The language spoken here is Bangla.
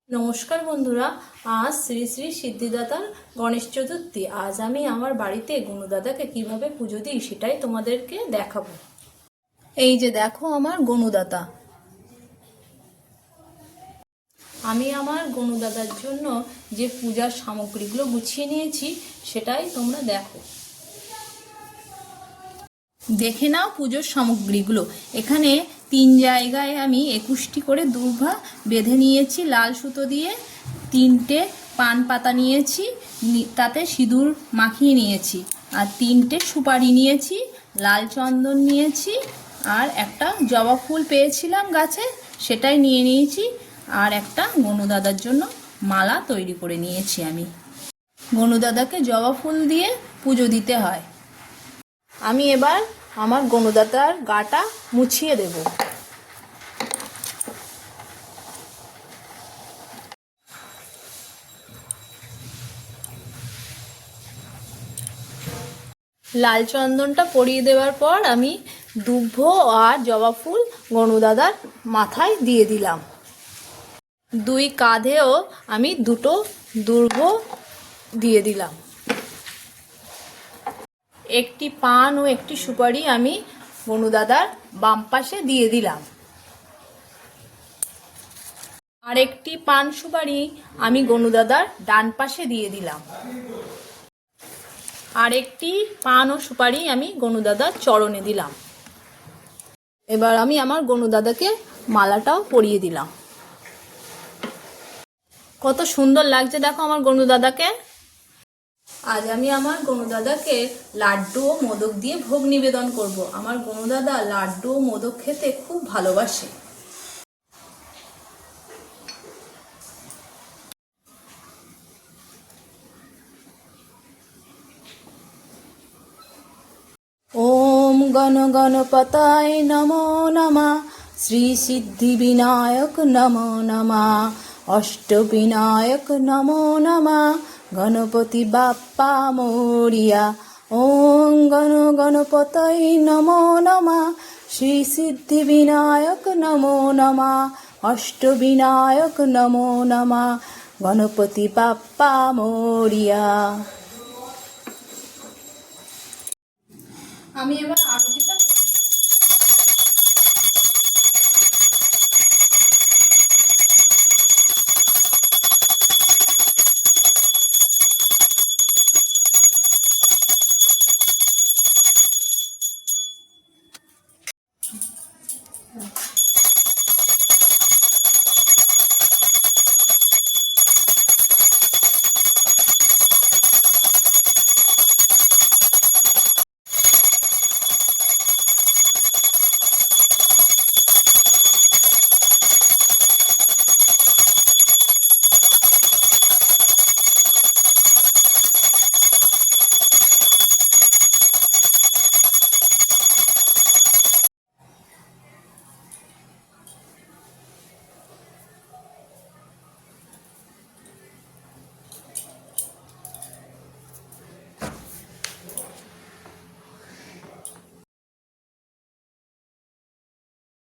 নমস্কার বন্ধুরা, আজ শ্রী শ্রী সিদ্ধিদাতার গণেশ চতুর্থী। আজ আমি আমার বাড়িতে গণুদাদাকে কিভাবে পুজো দিই সেটাই তোমাদেরকে দেখাবো। এই যে দেখো আমার গণুদাতা। আমি আমার গণুদাদার জন্য যে পূজার সামগ্রীগুলো গুছিয়ে নিয়েছি সেটাই তোমরা দেখো। দেখে নাও পুজোর সামগ্রীগুলো। এখানে 3 জায়গায় আমি 21টি করে দুর্ভা বেঁধে নিয়েছি লাল সুতো দিয়ে। 3টে পান পাতা নিয়েছি, তাতে সিঁদুর মাখিয়ে নিয়েছি। আর 3টে সুপারি নিয়েছি, লাল চন্দন নিয়েছি, আর একটা জবা ফুল পেয়েছিলাম গাছে, সেটাই নিয়ে নিয়েছি। আর একটা গণুদাদার জন্য মালা তৈরি করে নিয়েছি আমি। গণুদাদাকে জবা ফুল দিয়ে পুজো দিতে হয়। আমি এবার আমার গণুদাতার গাটা মুছিয়ে দেব। লাল চন্দনটা পরিয়ে দেওয়ার পর আমি দুব্ব আর জবা ফুল গণুদাদার মাথায় দিয়ে দিলাম। 2 কাঁধেও আমি 2টো দুর্ভ দিয়ে দিলাম। একটি পান ও একটি সুপারি আমি গণুদাদার বাম পাশে দিয়ে দিলাম। আর একটি পান সুপারি আমি গণুদাদার ডান পাশে দিয়ে দিলাম। আর একটি পান ও সুপারি আমি গণুদাদার চরণে দিলাম। এবার আমি আমার গণুদাদাকে মালাটাও পরিয়ে দিলাম। কত সুন্দর লাগছে দেখো আমার গণুদাদাকে। আজ আমি আমার গণুদাদাকে লাড্ডু ও মোদক দিয়ে ভোগ নিবেদন করব। আমার গণুদাদা লাড্ডু ও মোদক খেতে খুব ভালোবাসে। ওম গণ গণপতায় নমো নমঃ। শ্রী সিদ্ধি বিনায়ক নমো নমঃ। অষ্টবিনায়ক নমো নমঃ। গণপতি বাপ্পা মোরিয়া। ওম গণ গণপতায় নমো নমঃ। শ্রী সিদ্ধি বিনায়ক নমো নমঃ। অষ্টবিনায়ক নমো নমঃ। গণপতি বাপ্পা মোরিয়া। আমি এবার আরতি